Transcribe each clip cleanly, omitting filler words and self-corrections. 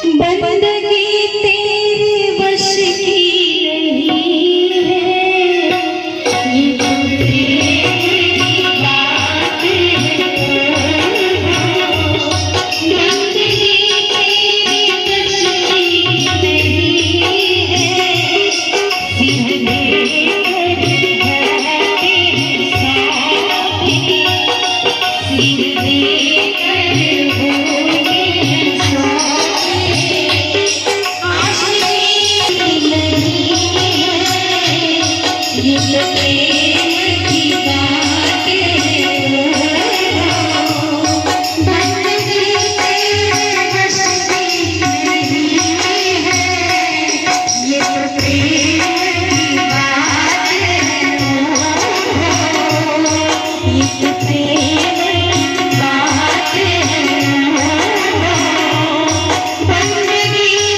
बंदगी तेरे बस की नहीं है, ये तो प्रेम की बात है। बंदगी तेरे बस की नहीं है, सिर लेकर भरते हैं साथी, सिर लेकर होते हैं साथी। आशिकी नहीं है, ये तो प्रेम की बात है। बंदगी तेरे बस की नहीं है, ये तो प्रेम की बात है। ये तो प्रेम की बात है। बंदगी तेरे बस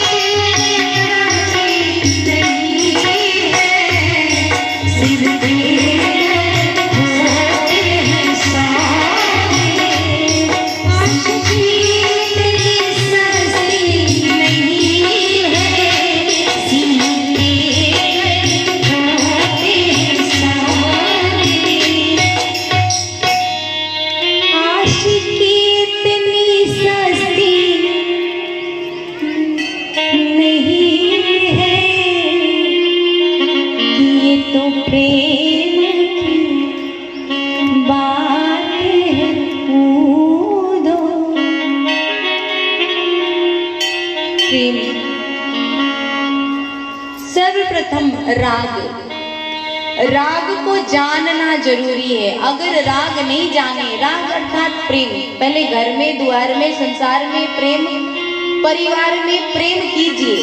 की नहीं है, सिर लेकर होते हैं साथी। आशिकी तेरी सस्ती नहीं है, सिर लेकर होते हैं साथी। आशिकी इतनी सस्ती नहीं है, ये तो प्रेम की बात है। कूदो प्रेम। सर्वप्रथम राग को जानना जरूरी है। अगर राग नहीं जाने, राग अर्थात प्रेम, पहले घर में, द्वार में, संसार में प्रेम, परिवार में प्रेम कीजिए,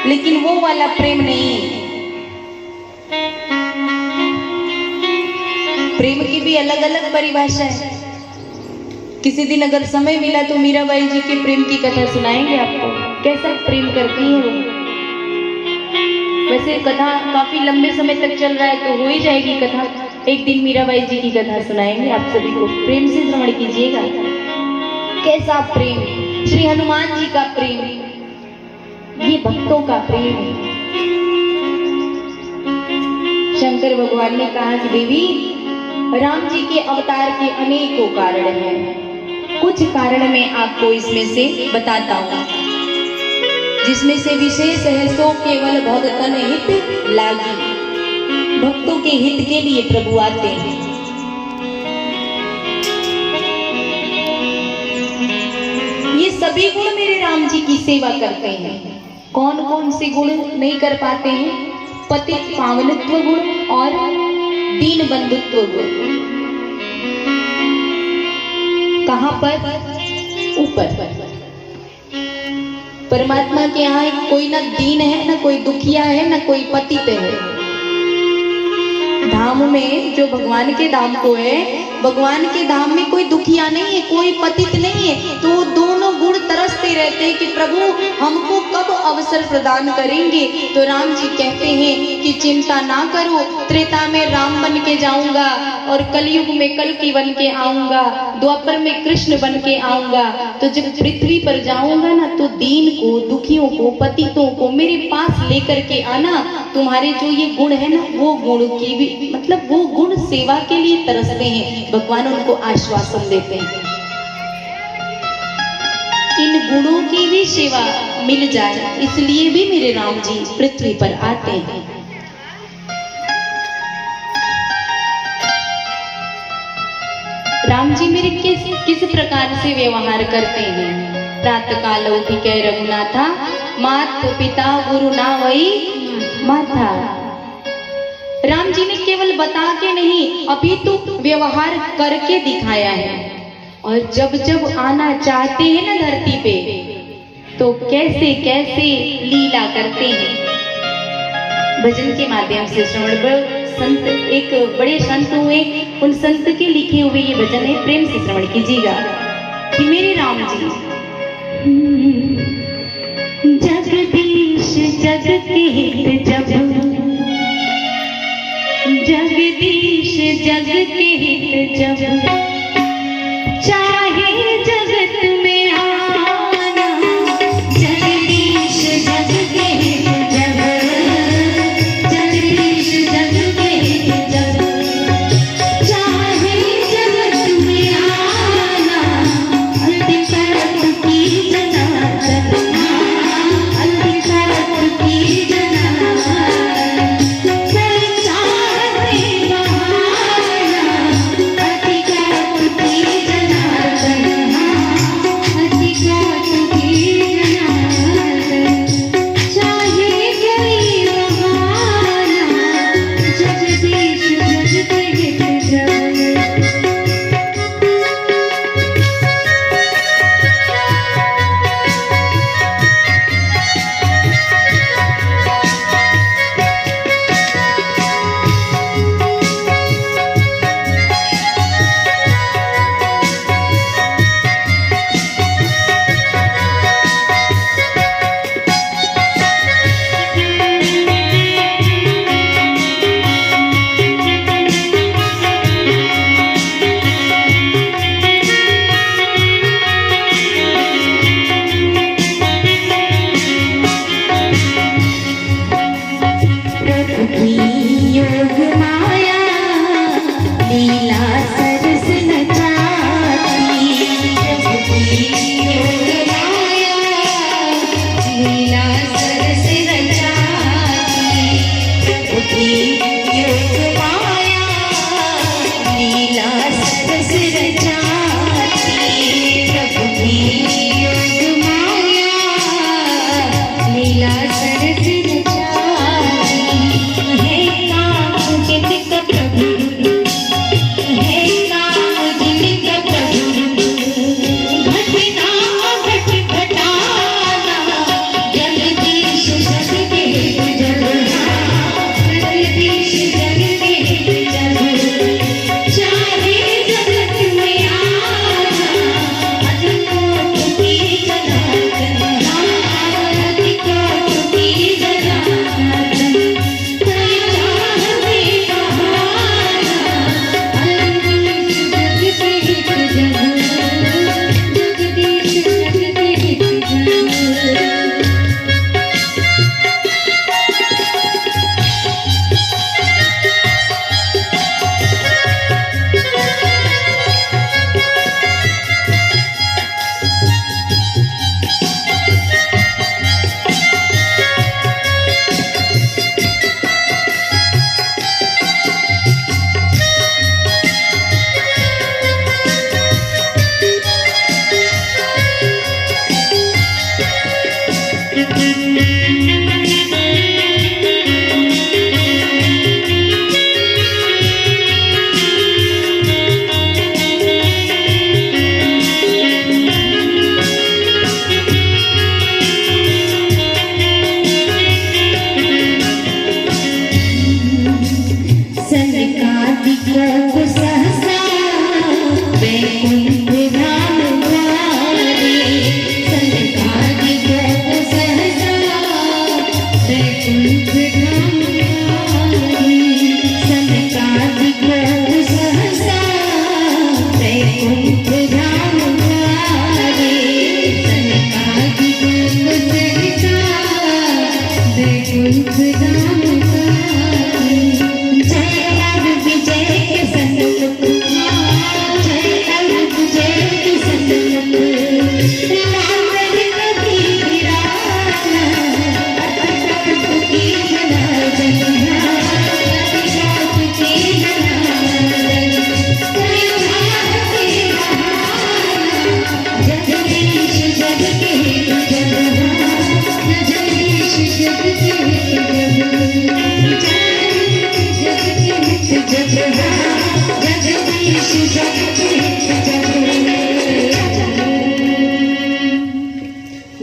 लेकिन वो वाला प्रेम नहीं। प्रेम की भी अलग अलग परिभाषा है। किसी दिन अगर समय मिला तो मीराबाई जी के प्रेम की कथा सुनाएंगे आपको, कैसा प्रेम करती है वो। वैसे कथा काफी लंबे समय तक चल रहा है तो हो ही जाएगी कथा। एक दिन मीराबाई जी की कथा सुनाएंगे आप सभी को। प्रेम से श्रवण कीजिएगा। कैसा प्रेम, श्री हनुमान जी का प्रेम, ये भक्तों का प्रेम है। शंकर भगवान ने कहा कि देवी, राम जी के अवतार के अनेकों कारण हैं, कुछ कारण मैं आपको इसमें से बताता हूँ, जिसमें से विशेष है सो केवल भगतन हित लागी। भक्तों के हित के लिए प्रभु आते हैं। ये सभी गुण मेरे राम जी की सेवा करते हैं। कौन कौन से गुण नहीं कर पाते हैं? पतित पावनत्व गुण और दीन बंधुत्व गुण। कहां पर? ऊपर। परमात्मा के यहाँ कोई ना दीन है, ना कोई दुखिया है, ना कोई पतित है। धाम में जो भगवान के धाम को है, भगवान के धाम में कोई दुखिया नहीं है, कोई पतित नहीं है। तो दोनों गुण तरसते रहते हैं कि प्रभु हमको कब अवसर प्रदान करेंगे। तो राम जी कहते हैं कि चिंता ना करो, त्रेता में राम बन के जाऊंगा और कलयुग में कल्कि बन के आऊंगा, द्वापर में कृष्ण बन के आऊंगा। तो जब पृथ्वी पर जाऊंगा ना, तो दीन को, दुखियों को, पतितों को मेरे पास लेकर के आना। तुम्हारे जो ये गुण है ना, वो गुण की भी मतलब वो गुण सेवा के लिए तरसते हैं। भगवान उनको आश्वासन देते हैं, इन गुणों की भी सेवा मिल जाए, इसलिए भी मेरे राम जी पृथ्वी पर आते हैं। राम जी मेरे किस प्रकार से व्यवहार करते हैं? प्रातः काल उठ के रघुनाथा, मात पिता गुरु ना वही माथा। राम जी ने केवल बता के नहीं, अभी तो व्यवहार करके दिखाया है। और जब जब आना चाहते हैं ना धरती पे, तो कैसे कैसे लीला करते हैं। भजन के माध्यम से श्रवण। संत, एक बड़े संत हुए, उन संत के लिखे हुए ये भजन है, प्रेम से श्रवण कीजिएगा। कि मेरे राम जी, जगदीश जग के हित जब, जगदीश जग के हित जब, चाहे जगत में आना,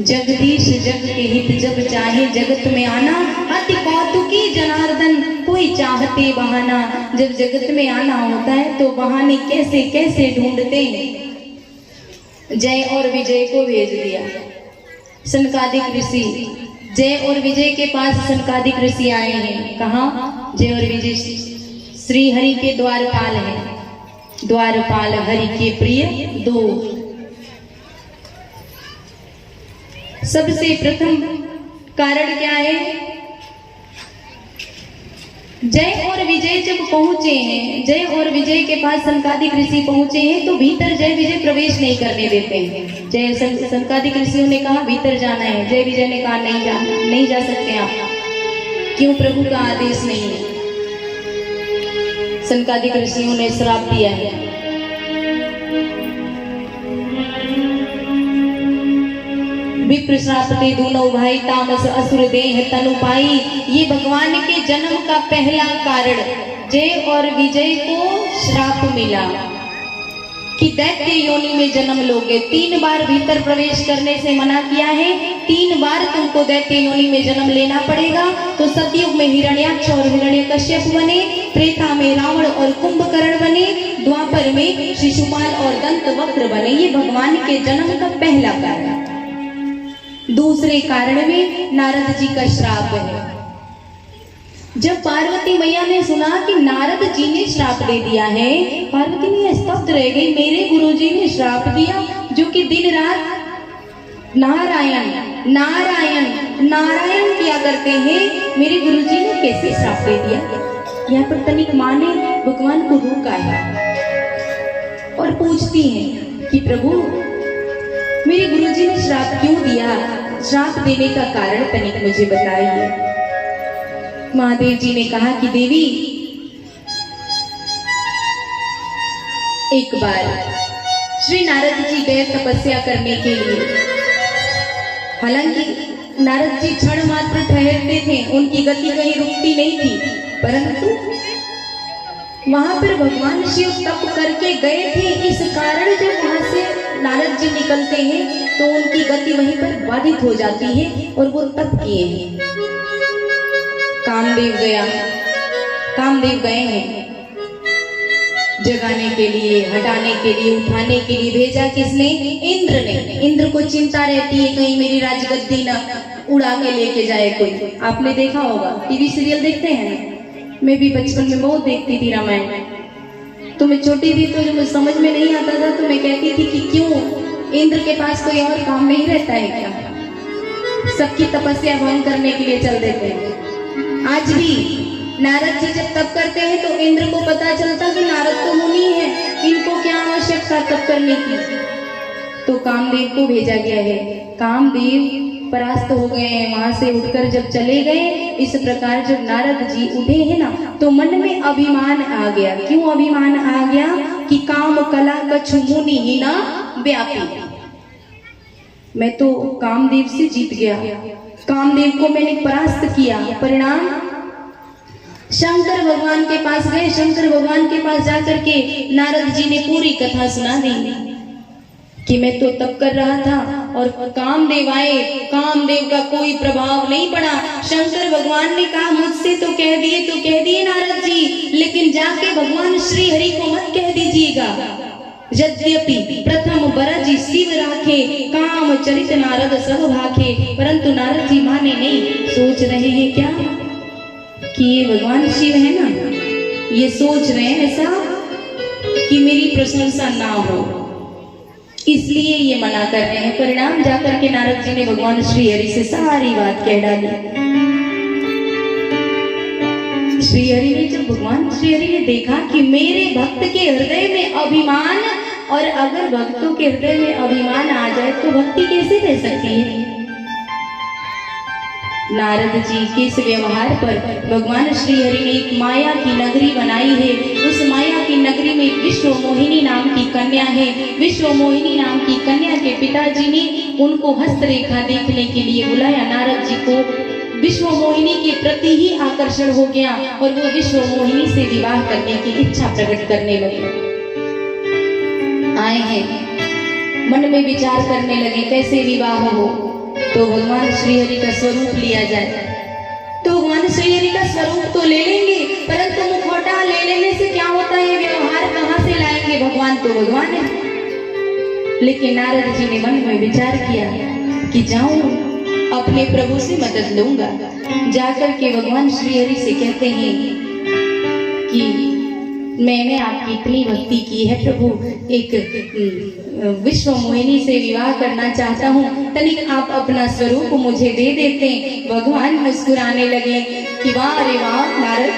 जगदीश जग के हित जब चाहे जगत में आना, अति कौतुकी जनार्दन कोई चाहते बहाना। जब जगत में आना होता है तो बहाने कैसे कैसे ढूंढते हैं। जय और विजय को भेज दिया सनकादिक ऋषि। जय और विजय के पास सनकादिक ऋषि आए हैं। कहा? जय और विजय श्री हरि के द्वारपाल हैं। द्वारपाल हरि के प्रिय दो। सबसे प्रथम कारण क्या है? जय और विजय जब पहुंचे हैं, जय और विजय के पास सनकादिक ऋषि पहुंचे हैं तो भीतर जय विजय प्रवेश नहीं करने देते हैं। जय सनकादिक ऋषियों ने कहा भीतर जाना है, जय विजय ने कहा नहीं जा सकते आप। क्यों? प्रभु का आदेश नहीं है। सनकादिक ऋषियों ने श्राप दिया है। विप्र श्रापते दोनों भाई तामस असुर देह तनु पाई। ये भगवान के जन्म का पहला कारण। जय और विजय को श्राप मिला कि दैत्य योनि में जन्म लोगे। 3 बार भीतर प्रवेश करने से मना किया है। 3 बार तुमको दैत्य योनि में जन्म लेना पड़ेगा। तो सतयुग में हिरण्याक्ष और हिरण्यकश्यप बने, त्रेता में रावण और कुंभकर्ण बने, द्वापर में शिशुपाल और दंतवक्र बने। ये भगवान के जन्म का पहला कारण। दूसरे कारण में नारद जी का श्राप है। जब पार्वती मैया ने सुना कि नारद जी ने श्राप दे दिया है, पार्वती मैया स्तब्ध रह गई। मेरे गुरुजी ने श्राप दिया जो कि दिन रात नारायण नारायण नारायण किया करते हैं, मेरे गुरुजी ने कैसे श्राप दे दिया? यहाँ पर तनिक माँ ने भगवान को रोका है और पूछती हैं कि प्रभु मेरे गुरुजी ने श्राप क्यों दिया? श्राप देने का कारण तनिक मुझे बताइए। महादेव जी ने कहा कि देवी, एक बार श्री नारद जी गए तपस्या करने के लिए। हालांकि नारद जी क्षण मात्र ठहरते थे, उनकी गति कहीं रुकती नहीं थी, परंतु वहां पर भगवान शिव तप करके गए थे। इस कारण जब वहां से नारद जी निकलते हैं तो उनकी गति वहीं पर बाधित हो जाती है और वो तप किए हैं। कामदेव गए हैं जगाने के लिए, हटाने के लिए, उठाने के लिए भेजा किसने? इंद्र ने। इंद्र को चिंता रहती है कहीं मेरी राजगद्दी न उड़ा के लेके जाए कोई। आपने देखा होगा, टीवी सीरियल देखते हैं। मैं भी बचपन में बहुत देखती थी रामायण। तो मैं छोटी थी तो जब मुझे समझ में नहीं आता था तो मैं कहती थी कि क्यों इंद्र के पास कोई और काम नहीं रहता है क्या? सबकी तपस्या भंग करने के लिए चल देते हैं। आज भी नारद जी जब तप करते हैं तो इंद्र को पता चलता कि नारद तो मुनि है, इनको क्या आवश्यकता तप करने की। तो कामदेव को भेजा गया है। कामदेव परास्त हो गए हैं, वहां से उठकर जब चले गए। इस प्रकार जब नारद जी उठे हैं ना तो मन में अभिमान आ गया। क्यों अभिमान आ गया? कि काम कला कछु मुनि ही ना व्यापी। मैं तो कामदेव से जीत गया, कामदेव को मैंने परास्त किया। परिणाम शंकर भगवान के पास गए। शंकर भगवान के पास जाकर के नारद जी ने पूरी कथा सुना दी कि मैं तो तप कर रहा था और कामदेव आए, कामदेव का कोई प्रभाव नहीं पड़ा। शंकर भगवान ने कहा मुझसे तो कह दिए नारद जी, लेकिन जाके भगवान श्री हरि को मत कह दीजिएगा। यद्यपि प्रथम बरज शिव राखे, काम चरित नारद सब भाखे। परंतु नारद जी माने नहीं। सोच रहे हैं क्या कि ये भगवान शिव है ना, ये सोच रहे हैं ऐसा कि मेरी प्रशंसा ना हो, इसलिए ये मना कर रहे हैं। परिणाम जाकर के नारद जी ने भगवान श्री हरि से सारी बात कह डाली। श्री हरि ने जब भगवान श्री हरि ने देखा कि मेरे भक्त के हृदय में अभिमान, और अगर भक्तों के हृदय में अभिमान आ जाए तो भक्ति कैसे रह सकती है? नारद जी के इस व्यवहार पर भगवान श्री हरि ने एक माया की नगरी बनाई है। उस माया की नगरी में विश्व मोहिनी नाम की कन्या है। विश्व मोहिनी नाम की कन्या के पिताजी ने उनको हस्तरेखा देखने के लिए बुलाया। नारद जी को विश्व मोहिनी के प्रति ही आकर्षण हो गया और वो विश्व मोहिनी से विवाह करने की इच्छा प्रकट करने लगे। आए हैं, मन में विचार करने लगे कैसे विवाह हो, तो भगवान श्री हरि का स्वरूप लिया जाए। तो भगवान श्री हरि का स्वरूप तो ले लेंगे, परंतु मुखौटा ले लेने से क्या होता है, व्यवहार कहाँ से लाएंगे, भगवान तो भगवान है। लेकिन नारद जी ने मन में विचार किया कि जाऊं अपने प्रभु से मदद लूंगा। जाकर के भगवान श्री हरि से कहते हैं कि मैंने आपकी इतनी भक्ति की है प्रभु, एक विश्व मोहिनी से विवाह करना चाहता हूँ, तनिक आप अपना स्वरूप मुझे दे देते। भगवान मुस्कुराने लगे कि वाह रे वाह नारद।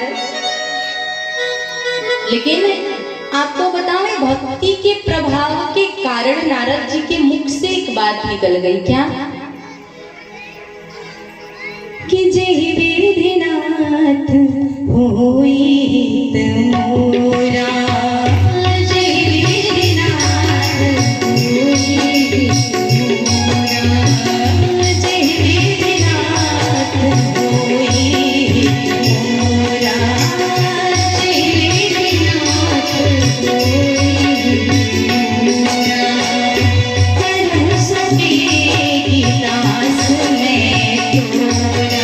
लेकिन आपको बताएं, भक्ति के प्रभाव के कारण नारद जी के मुख से एक बात निकल गई। क्या? कि जय विधिनाथ होई हित मोरा, जय विधिनाथ होई हित मोरा, जय विधिनाथ होई हित मोरा, जय विधिनाथ होई हित मोरा। करूं सभी दास मैं तोरा,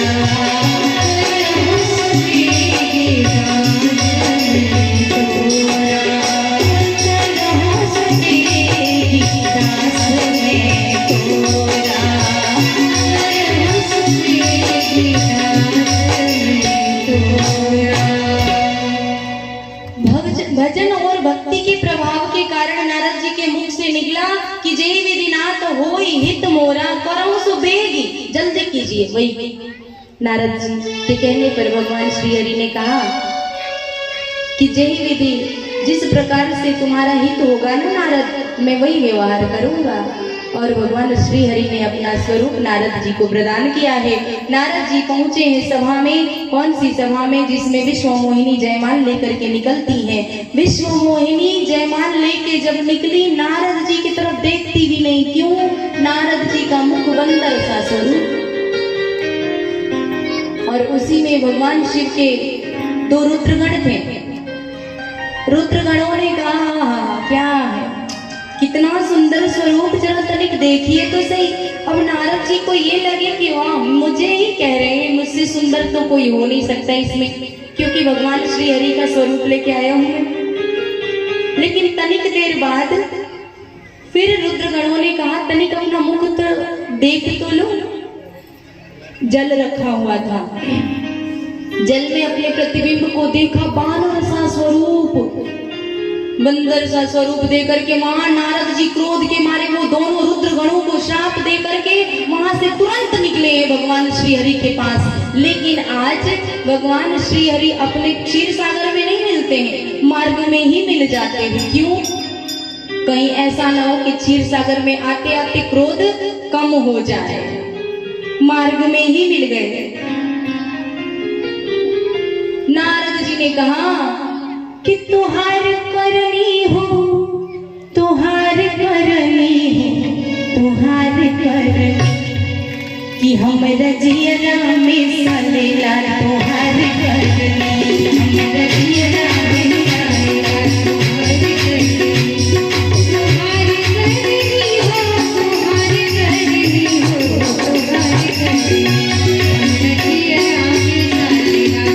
भजन और भक्ति के प्रभाव के कारण नारद जी के मुख से निकला कि जय विधिनाथ होई हित मोरा, करहु सो बेगी, जल्दी कीजिए। वही नारद जी के कहने पर भगवान श्री हरि ने कहा कि जय विधि, जिस प्रकार से तुम्हारा हित होगा ना नारद, मैं वही व्यवहार करूंगा। और भगवान श्री हरि ने अपना स्वरूप नारद जी को प्रदान किया है। नारद जी पहुंचे हैं सभा में। कौन सी सभा में? जिसमें विश्व मोहिनी जयमाल लेकर के निकलती है। विश्व मोहिनी जयमाल लेके जब निकली, नारद जी की तरफ देखती भी नहीं। क्यों? नारद जी का मुख बंदर सा स्वरूप, और उसी में भगवान शिव के 2 रुद्रगण थे। रुद्रगणों ने कहा क्या है, कितना सुंदर स्वरूप, जरा तनिक देखिए तो सही। अब नारद जी को ये लगे कि वाह, मुझे ही कह रहे हैं, मुझसे सुंदर तो कोई हो नहीं सकता इसमें, क्योंकि भगवान श्री हरि का स्वरूप लेके आया हूं मैं। लेकिन तनिक देर बाद फिर रुद्रगणों ने कहा, तनिक अपना मुख तो देख तो लो। जल रखा हुआ था, जल में अपने प्रतिबिंब को देखा, बानर सा स्वरूप, बंदर सा स्वरूप देकर के वहां नारद जी क्रोध के मारे वो दोनों रुद्रगणों को श्राप दे करके वहां से तुरंत निकले भगवान श्री हरि के पास। लेकिन आज भगवान श्री हरि अपने क्षीर सागर में नहीं मिलते हैं, मार्ग में ही मिल जाते हैं। क्यों? कहीं ऐसा ना हो कि क्षीर सागर में आते आते क्रोध कम हो जाए, मार्ग में ही मिल गए। नारद जी ने कहा कि तुहार करनी हो, तुहार करनी हो, तुहार करनी, कि हम रजिया में सलेला तुहार करनी, हम रजिया में सलेला तुहार करनी, तुहार करनी हो, तुहार करनी हो, तुहार करनी, हम रजिया में सलेला।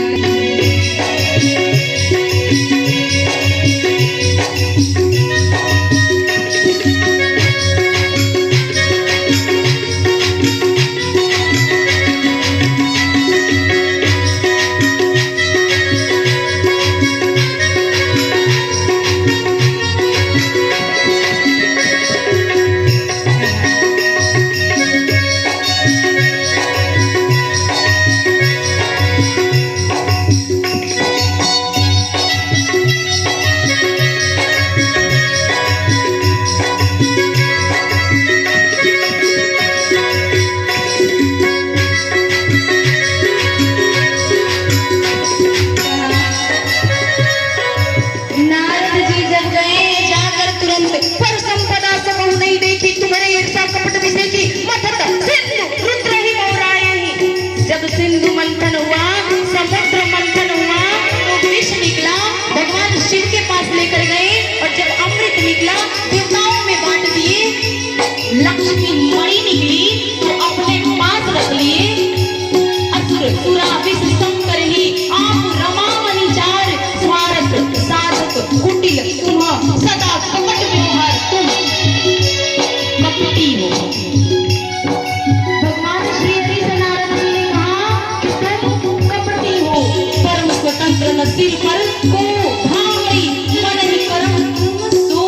सिर पर को भाई मन ही करम तुम सो।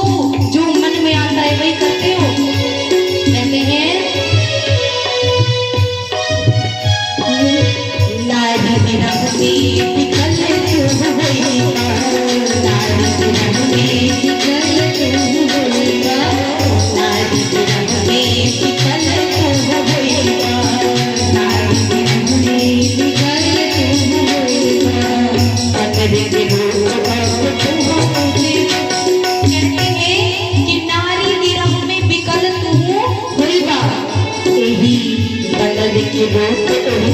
जो मन में आता है वही करते हो। कहते हैं नारी बिना में निकल तू होएगा, नारी बिना में निकल तू होएगा, नारी बिना में निकल तू होएगा, नारी बिना में निकल तू होएगा। पकड़ के कहते हैं कि नारी विरह में विकल तू होएगा। यही बनल के रोक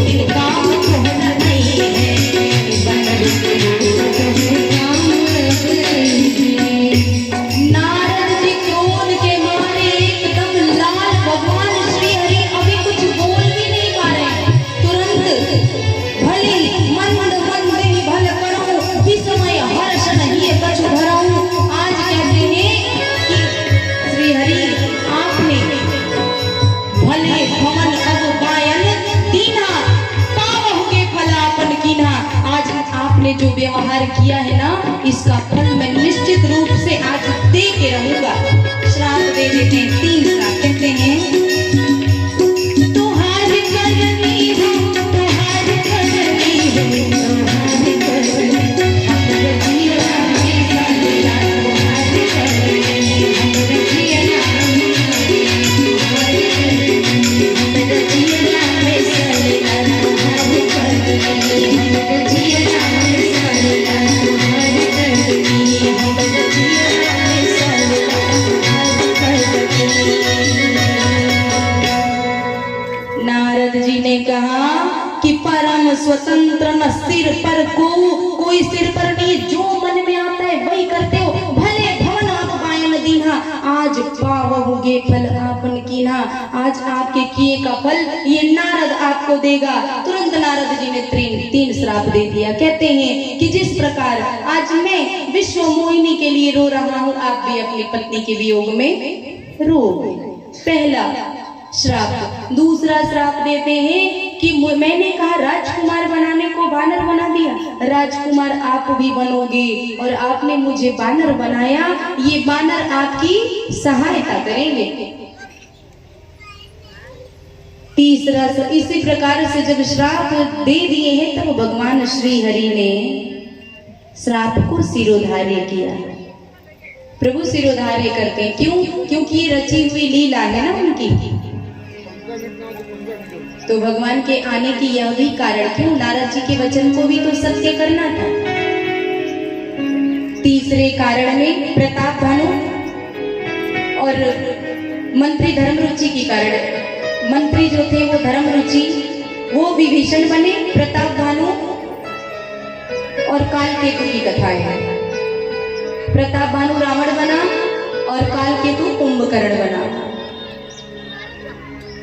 दिन काम होना नहीं है, बनल के रोक काम नहीं है। नारद जी क्रोध के मारे एकदम लाल। भगवान श्री हरि अभी कुछ बोल भी नहीं पा रहे। तुरंत भले मंद मंद ही भल करो, विस्मय हर्ष नहीं कछु धराऊं। आज कहते हैं कि श्री हरि आपने भले भवन अब गायन दीना, पावहु के फलापन कीना। आज आपने जो व्यवहार किया है ना, इसका फल मैं निश्चित रूप से आज दे के रहूंगा। श्राप दे देते हैं, 3 श्राप कहते हैं तुहार करनी हो, तुहार करनी हो, तुहार करनी हमर जिया में सलेला, तुहार करनी हमर जिया में तुहार करनी हमर जिया में सलेला, तुहार करनी हमर जिया में सलेला, तुहार करनी हमर जिया में सलेला, तुहार करनी। नारद जी ने कहा कि परम स्वतंत्र न सिर पर को, कोई सिर पर नहीं, जो मन में आता है वही करते हो। भले भवन आप गायन दीना, आज पावोगे फल आपन कीना। आज आपके किए का फल ये नारद आपको देगा। तुरंत नारद जी ने 3 श्राप दे दिया। कहते हैं कि जिस प्रकार आज मैं विश्व मोहिनी के लिए रो रहा हूँ, आप भी अपनी पत्नी के वियोग में रो। पहला श्राप। दूसरा श्राप देते हैं कि मैंने कहा राजकुमार बनाने को बानर बना दिया, राजकुमार आप भी बनोगे और आपने मुझे बानर बनाया, ये बानर आपकी सहायता करेंगे। तीसरा इसी प्रकार से जब श्राप दे दिए हैं, तब भगवान श्री हरि ने श्राप को सिरोधार्य किया। प्रभु सिरोधार्य करते हैं, क्यों? क्योंकि ये रची हुई लीला है ना उनकी, तो भगवान के आने की यह भी कारण। क्यों? नारद जी के वचन को भी तो सत्य करना था। तीसरे कारण में प्रताप भानु और मंत्री धर्मरुचि के कारण। मंत्री जो थे वो धर्मरुचि, वो विभीषण बने, प्रताप भानु और कालकेतु की कथाएं हैं। प्रताप भानु रावण बना और कालकेतु कुंभकर्ण बना।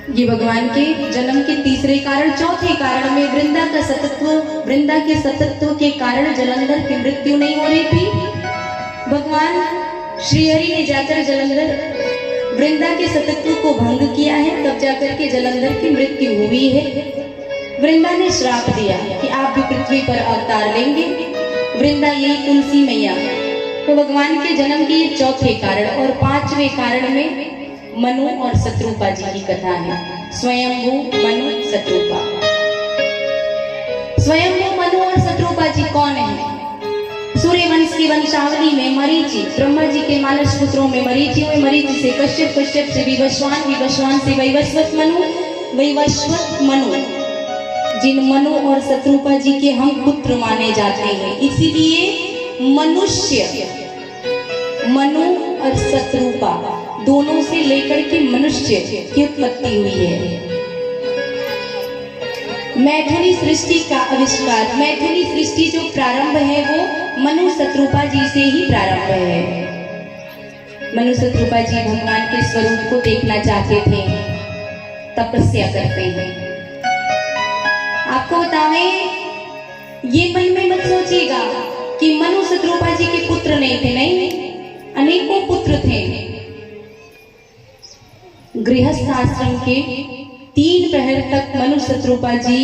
ये भगवान के जन्म के तीसरे कारण। चौथे कारण में वृंदा का सतत्व, वृंदा के सतत्व के कारण जलंधर की मृत्यु नहीं हो रही थी। भगवान श्रीहरि ने जाकर जलंधर वृंदा के सतत्व को भंग किया है, तब जाकर के जलंधर की मृत्यु हुई है। वृंदा ने श्राप दिया कि आप भी पृथ्वी पर अवतार लेंगे। वृंदा यही तुलसी मैया। तो भगवान के जन्म के ये चौथे कारण। और 5वें कारण में मनु और शत्रुपा जी की कथा है। स्वयंभू मनु शत्रुपा। स्वयंभू मनु और शत्रुपा जी कौन है? सूर्यवंश की वंशावली में मरीचि, ब्रह्मा जी के मानस पुत्रों में मरीचि हुए, मरीचि से कश्यप, कश्यप से विवस्वान, विवस्वान से वैवस्वत मनु, वैवस्वत मनु, जिन मनु और शत्रुपा जी के हम पुत्र माने जाते हैं। इसीलिए मनुष्य, मनु और शत्रुपा दोनों से लेकर के मनुष्य की उत्पत्ति हुई है। मैथिली सृष्टि का आविष्कार, मैथिली सृष्टि जो प्रारंभ है वो मनु शत्रुपा जी से ही प्रारंभ है। मनु शत्रुपा जी भगवान के स्वरूप को देखना चाहते थे, तपस्या करते हैं। आपको बतावें, ये मन में मत सोचिएगा कि मनु शत्रुपा जी के पुत्र नहीं थे, नहीं, अनेकों पुत्र थे। गृहस्थ आश्रम के 3 पहर तक मनु शत्रुपा जी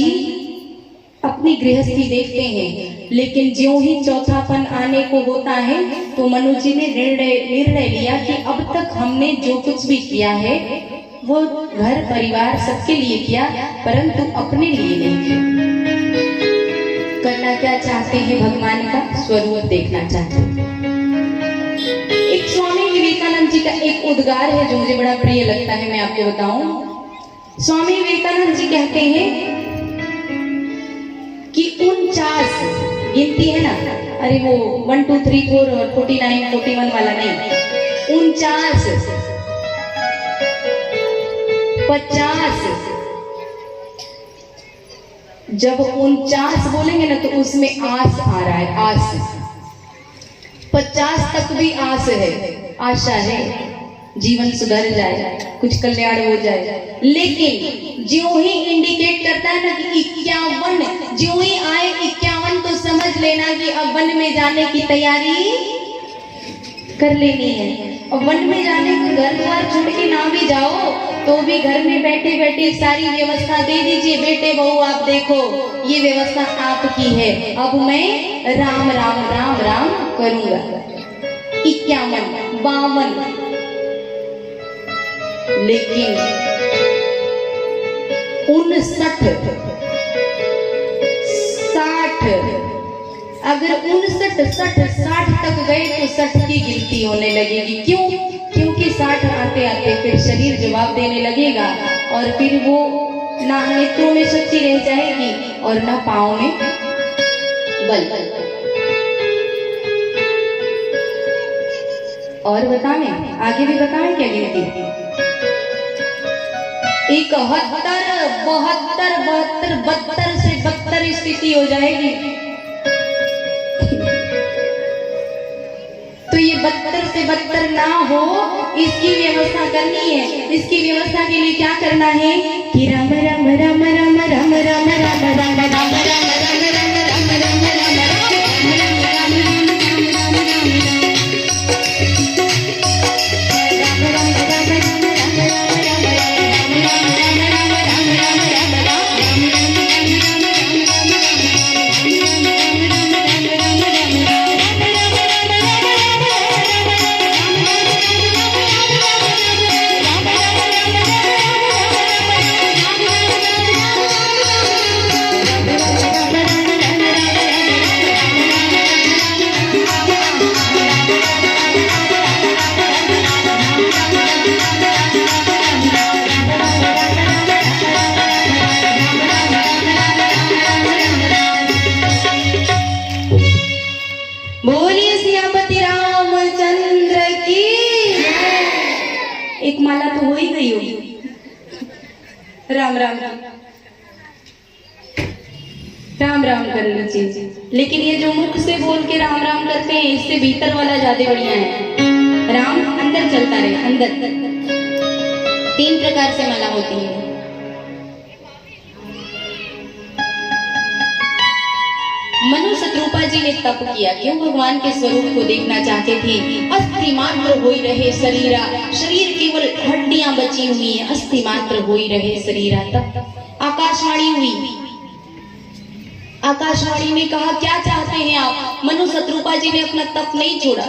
अपनी गृहस्थी देखते हैं, लेकिन ज्यों ही चौथापन आने को होता है तो मनु जी ने निर्णय लिया कि अब तक हमने जो कुछ भी किया है वो घर परिवार सबके लिए किया, परंतु अपने लिए नहीं किया। करना क्या चाहते हैं? भगवान का स्वरूप देखना चाहते हैं। एक स्वामी विवेकानंद जी का एक उद्गार है जो मुझे बड़ा प्रिय लगता है, मैं आपको बताऊं। स्वामी विवेकानंद जी कहते हैं कि 49 गिनती है ना, अरे वो 1 2 3 4 और 49 41 वाला नहीं, 49 50, जब 49 बोलेंगे ना तो उसमें आस आ रहा है, आस। 50 तक भी आस है, आशा है, जीवन सुधर जाए, कुछ कल्याण हो जाए। लेकिन जो ही इंडिकेट करता है ना कि 51, जो ही आए 51 तो समझ लेना कि अब वन में जाने की तैयारी कर लेनी है। और वन में जाने को घर द्वार छोड़ के ना भी जाओ तो भी घर में बैठे बैठे सारी व्यवस्था दे दीजिए, बेटे बहू आप देखो ये व्यवस्था आपकी है, अब मैं राम राम राम राम करूंगा। 51 52, लेकिन 59 60, अगर 59 60 60 तक गए तो 60 की गिनती होने लगेगी। क्यों? क्योंकि 60 आते आते फिर शरीर जवाब देने लगेगा और फिर वो ना नेत्रों में शक्ति रह जाएगी और ना पाँव में बल। और बताएं, आगे भी बताएं क्या गिनती? 71 72 72 72 से 72 स्थिति हो जाएगी। तो ये 72 से 72 ना हो, इसकी व्यवस्था करनी है। इसकी व्यवस्था के लिए क्या करना है कि राम राम राम राम राम राम राम राम राम एक माला तो हो ही गई होगी राम राम राम राम कर लीजिए। लेकिन ये जो मुख से बोल के राम राम करते हैं इससे भीतर वाला ज्यादा बढ़िया है। राम अंदर चलता रहे, अंदर 3 प्रकार से माला होती है। मनु शत्रुपा जी ने तप किया, क्यों? भगवान के स्वरूप को देखना चाहते थे। अस्थि मात्र होई रहे शरीरा, शरीर केवल हड्डियां बची हुई है, अस्थि मात्र होई रहे शरीरा। तब आकाशवाणी हुई, आकाशवाणी ने कहा क्या चाहते हैं आप? मनु शत्रुपा जी ने अपना तप नहीं छोड़ा।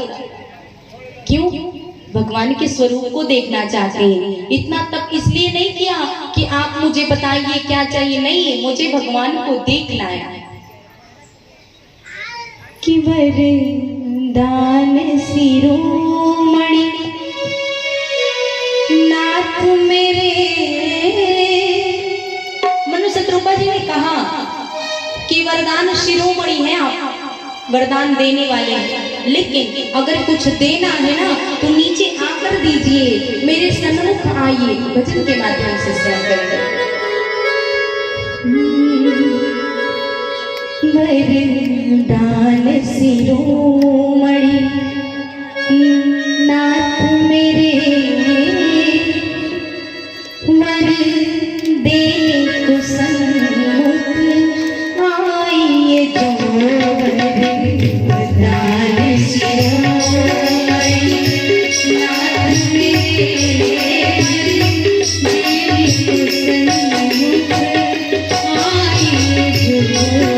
क्यों? भगवान के स्वरूप को देखना चाहते हैं। इतना तप इसलिए नहीं किया कि आप मुझे बताइए क्या चाहिए, नहीं, मुझे भगवान को देखना है। कि वरदान शिरोमणि नाथ मेरे, मनु शत्रुपा जी ने कहा कि वरदान शिरोमणि है, आप वरदान देने वाले हैं, लेकिन अगर कुछ देना है ना तो नीचे आकर दीजिए, मेरे सन्मुख आइए, भजन के माध्यम से श्रवण करेंगे। वरदान शिरोमणि नाथ मेरे, वर देने को सन्मुख आइए जो। वरदान शिरोमणि नाथ मेरे, वर देने को सन्मुख आइए जो।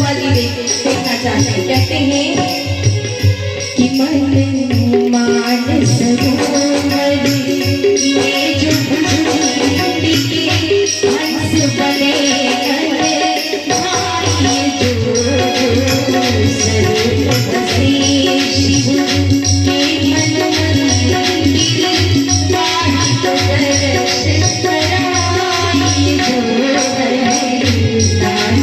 शर्मा जी देखना चाहते हैं। कहते हैं कि मन मान सरोवर ये जो भूमि के हंस बने भाई जो सरोवर बसे शिव के मन मंदिर माही तो दर्श कराई जो दान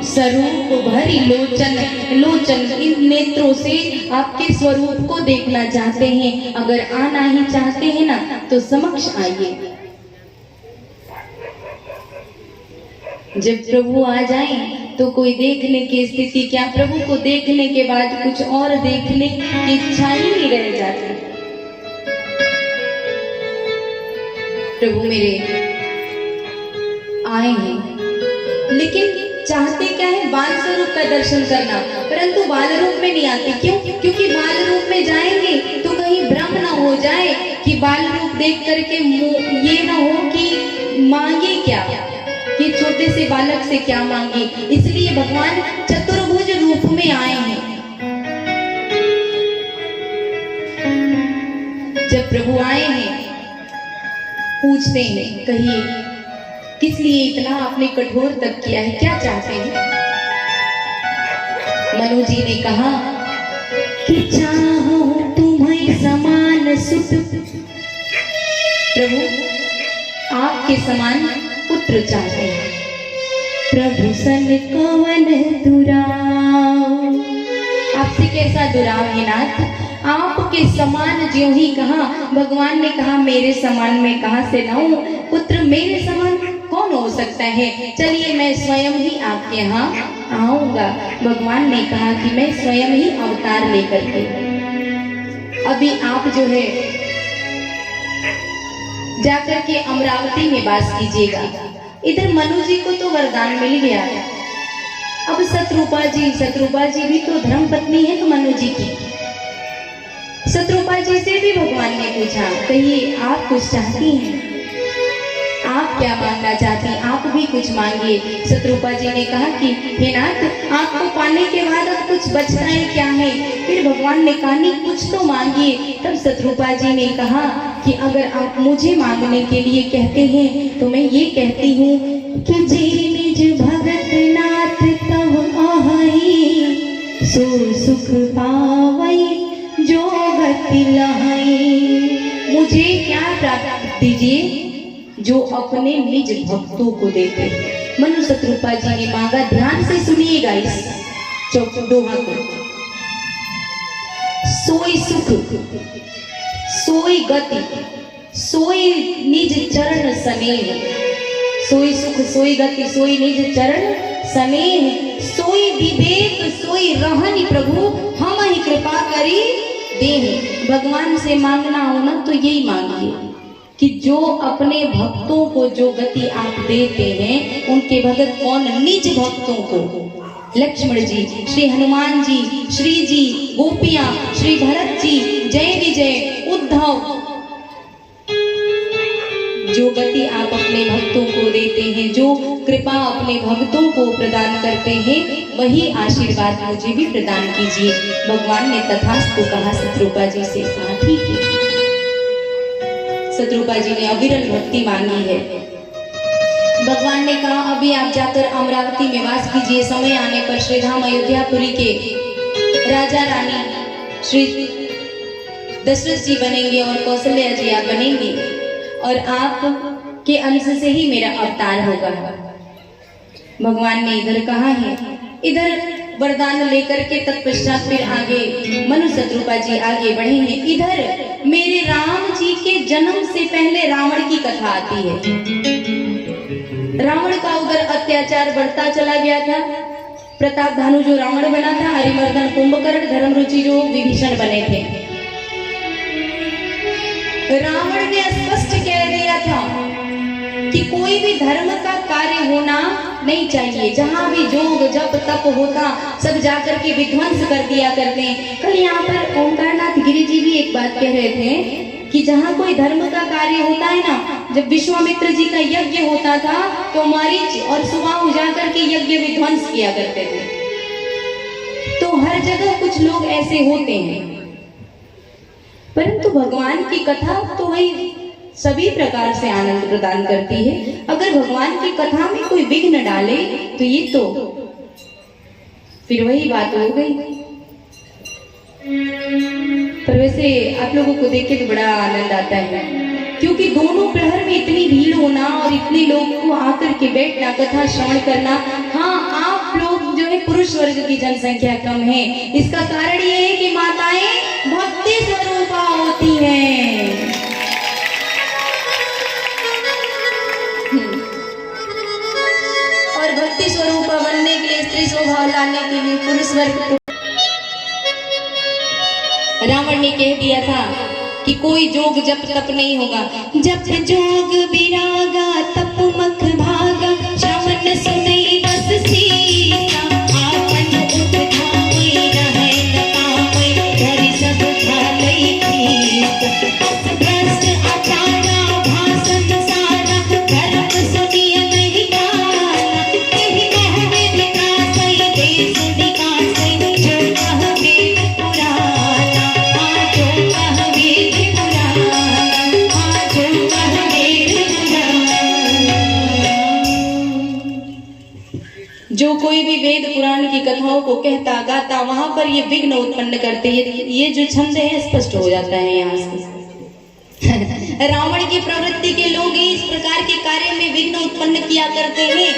स्वरूप भरी लोचन इन नेत्रों से आपके स्वरूप को देखना चाहते हैं। अगर आना ही चाहते हैं ना तो समक्ष आइए। जब प्रभु आ जाएं तो कोई देखने की स्थिति क्या, प्रभु को देखने के बाद कुछ और देखने की इच्छा ही नहीं रह जाती। प्रभु मेरे आए हैं, लेकिन चाहते क्या है, बाल स्वरूप का दर्शन करना, परंतु बाल रूप में नहीं आते। क्यों? क्योंकि बाल रूप में जाएंगे तो कहीं भ्रम ना हो जाए कि बाल रूप देख करके ये ना हो कि मांगे क्या, कि छोटे से बालक से क्या मांगे। इसलिए भगवान चतुर्भुज रूप में आए हैं। जब प्रभु आए हैं पूछते हैं, कहिए किस लिए इतना आपने कठोर तप किया है, क्या चाहते हैं? मनु जी ने कहा कि चाहो तुम्हें समान सुत, प्रभु आपके समान पुत्र चाहते हैं। प्रभु सन कवन दुराव, आपसे कैसा दुराव है नाथ? आपके समान ज्यों ही कहा, भगवान ने कहा मेरे समान में कहां से लाऊं पुत्र, मेरे समान कौन हो सकता है? चलिए मैं स्वयं ही आपके यहाँ आऊंगा। भगवान ने कहा कि मैं स्वयं ही अवतार लेकर के, अभी आप जो है जाकर के अमरावती में वास कीजिएगा। इधर मनु जी को तो वरदान मिल गया, अब शत्रुपा जी भी तो धर्म पत्नी है तो मनु जी की। शत्रुपा जी से भी भगवान ने पूछा, कहिए आप कुछ चाहती हैं, आप क्या मांगना चाहती हैं? आप भी कुछ मांगिए। शत्रुपा जी ने कहा कि हे नाथ, आपको पाने के बाद अब कुछ बचता है क्या है? फिर भगवान ने कहा नहीं कुछ तो मांगिए। तब शत्रुपा जी ने कहा कि अगर आप मुझे मांगने के लिए कहते हैं तो मैं ये कहती हूँ कि जी निज भगत नाथ तब आहई सो सुख पावई जो गति लहई। मुझे क्या प्राप्त दीजिए जो अपने निज भक्तों को देते। मनु शत्रुपा जी ने मांगा, ध्यान से सुनिएगा इस दोहा को। सोई सुख सोई गति सोई निज चरण स्नेह, सोई सुख सोई गति सोई निज चरण स्नेह, सोई विवेक सोई रहनि प्रभु हम ही कृपा करी देह। भगवान से मांगना हो ना तो यही मांगिए कि जो अपने भक्तों को जो गति आप देते हैं, उनके भगत कौन? निज भक्तों को। लक्ष्मण जी, श्री हनुमान जी, श्री जी, गोपियां, श्री भरत जी, जय विजय, उद्धव, जो गति आप अपने भक्तों को देते हैं, जो कृपा अपने भक्तों को प्रदान करते हैं, वही आशीर्वाद मुझे भी प्रदान कीजिए। भगवान ने तथास्तु कहा। शत्रुपा जी से कहा ठीक है। शत्रुपा जी ने अविरल भक्ति मांगी है। भगवान ने कहा अभी आप जाकर अमरावती में वास कीजिए, समय आने पर श्री धाम अयोध्यापुरी के राजा रानी श्री दशरथ जी बनेंगे और कौशल्या जी आप बनेंगे, और आप के अंश से ही मेरा अवतार होगा। भगवान ने इधर कहा है, इधर वरदान लेकर के तत्पश्चात फिर आगे मनु शत्रुपा जी आगे बढ़ेंगे। इधर मेरे राम जी के जन्म से पहले रावण की कथा आती है। रावण का उधर अत्याचार बढ़ता चला गया था। प्रताप भानु जो रावण बना था, हरिवर्धन कुंभकर्ण, धर्मरुचि जो विभीषण बने थे। रावण ने स्पष्ट कह दिया था कि कोई भी धर्म का कार्य होना नहीं चाहिए, जहाँ भी जोग जप तप होता सब जाकर के विध्वंस कर दिया करते हैं। कल यहाँ पर ओंकारनाथ गिरी जी भी एक बात कह रहे थे कि जहाँ कोई धर्म का कार्य होता है ना, जब विश्वामित्र जी का यज्ञ होता था तो मारीच और सुबाहु जाकर के यज्ञ विध्वंस किया करते थे। तो हर जगह कुछ लोग ऐसे होते हैं, परंतु भगवान की कथा तो वही सभी प्रकार से आनंद प्रदान करती है। अगर भगवान की कथा में कोई विघ्न डाले तो ये तो फिर वही बात हो गई। पर वैसे आप लोगों को देख के तो बड़ा आनंद आता है, क्योंकि दोनों प्रहर में इतनी भीड़ होना और इतने लोग को आकर के बैठना, कथा श्रवण करना। हाँ, आप लोग जो है पुरुष वर्ग की जनसंख्या कम है, इसका कारण ये है कि माताएं भक्ति स्वरूपा होती हैं। और भक्ति स्वरूपा बनने के लिए, स्त्री स्वभाव लाने के लिए पुरुष वर्ग को रावण ने कह दिया था कि कोई जोग जप तप नहीं होगा। जप जोग विरागा तप मख भागा, श्रवण सुनई बस सीता, आपन उपधावई रहै न पावई, धरि सब खालई खीस। भ्रष्ट आचारा भाषण सारा, धर्म सुनिय नहीं माना, एहि कहवे विकासई देश विकासई, जो कहवे पुराना, जो कहवे पुराना, जो कहवे पुराना। जो कोई भी वेद पुराण की कथाओं को कहता गाता वहां पर ये विघ्न उत्पन्न करते हैं। ये जो छंद है स्पष्ट हो जाता है यहाँ से। रावण की प्रवृत्ति के लोग ही इस प्रकार के कार्य में विघ्न उत्पन्न किया करते हैं,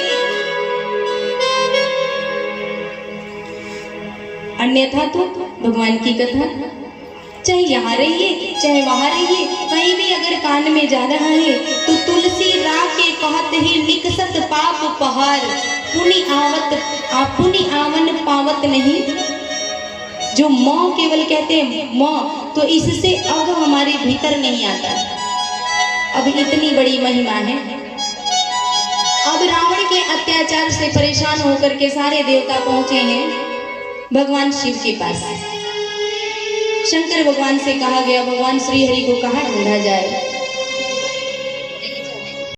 अन्यथा तो भगवान की कथा चाहे यहाँ रहिए चाहे वहां रहिए, कहीं भी अगर कान में जा रहा है तो तुलसी राके कहत ही निकसत पाप पहाड़, पुनि आवन पावत नहीं। जो मौ केवल कहते हैं मौ, तो इससे अब हमारे भीतर नहीं आता। अब इतनी बड़ी महिमा है। अब रावण के अत्याचार से परेशान होकर के सारे देवता पहुंचे हैं भगवान शिव के पास। शंकर भगवान से कहा गया, भगवान श्री हरि को कहाँ ढूंढा जाए।